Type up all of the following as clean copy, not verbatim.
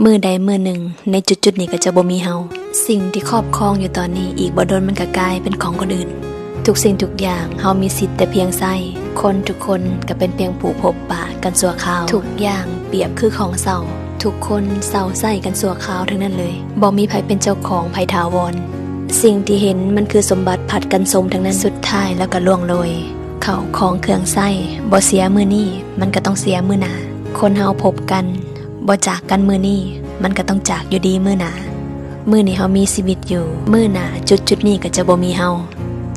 มือใดมือหนึ่งในจุดนี้ก็จะบ่มีเฮาสิ่งที่ครอบครองอยู่ตอนนี้อีกบ่โดนมันก็กลายเป็นของคนอื่นทุกสิ่งทุกอย่างเฮามีสิทธิ์แต่เพียงใช้คนทุกคนก็เป็นเพียงผู้พบปะกันชั่วคราวทุกอย่างเปรียบคือของเศร้าทุกคนเศร้าใส่กันชั่วคราวทั้งนั้นเลยบ่มีไผเป็นเจ้าของไผถาวรสิ่งที่เห็นมันคือสมบัติผัดกันสมทั้งนั้นสุดท้ายแล้วก็ล่วงโรยเข้าของเครื่องใช้บ่เสียมื้อนี้มันก็ต้องเสียมื้อหน้าคนเฮาพบกันบ่จากกันมื้อนี้มันก็ต้องจากอยู่ดีมื้อหน้ามื้อนี้เฮามีชีวิตอยู่มื้อหน้าจุดนี้ก็จะบ่มีเฮา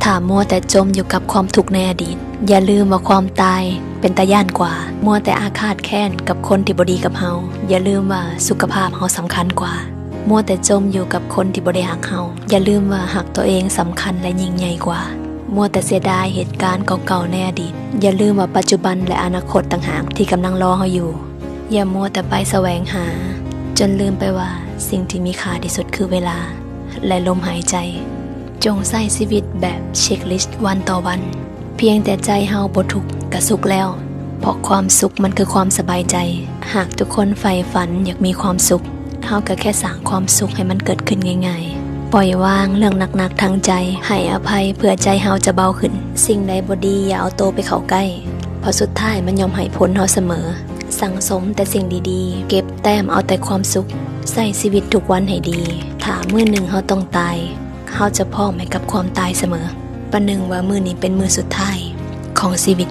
ถ้ามัวแต่จมอยู่กับความทุกข์ในอดีตอย่าลืมว่าความตายเป็นตาย่านกว่ามัวแต่อาฆาตแค้นกับคนที่บ่ดีกับเฮาอย่าลืมว่าสุขภาพเฮาสำคัญกว่ามัวแต่จมอยู่กับคนที่บ่ได้ฮักเฮาอย่าลืมว่าฮักตัวเองสำคัญและยิ่งใหญ่กว่ามัวแต่เสียดายเหตุการณ์เก่าๆในอดีตอย่าลืมว่าปัจจุบันและอนาคตต่างหากที่กำลังรอเฮาอยู่อย่ามัวแต่ไปแสวงหาจนลืมไปว่าสิ่งที่มีค่าที่สุดคือเวลาและลมหายใจจงใช้ชีวิตแบบเช็คลิสต์วันต่อวันเพียงแต่ใจเฮาบ่ทุกข์ก็สุขแล้วเพราะความสุขมันคือความสบายใจหากทุกคนใฝ่ฝันอยากมีความสุขเฮาก็แค่สร้างความสุขให้มันเกิดขึ้นง่ายๆปล่อยวางเรื่องหนักๆทางใจให้อภัยเพื่อใจเฮาจะเบาขึ้นสิ่งใดบ่ดีอย่าเอาโตไปเข้าใกล้เพราะสุดท้ายมันย่อมให้ผลเฮาเสมอสั่งสมแต่สิ่งดีๆเก็บแต้มเอาแต่ความสุขใช้ชีวิตทุกวันให้ดีถ้ามื้อหนึ่งเฮาต้องตายเฮาจะพร้อมให้กับความตายเสมอประหนึ่งว่ามื้อนี้เป็นมื้อสุดท้ายของชีวิต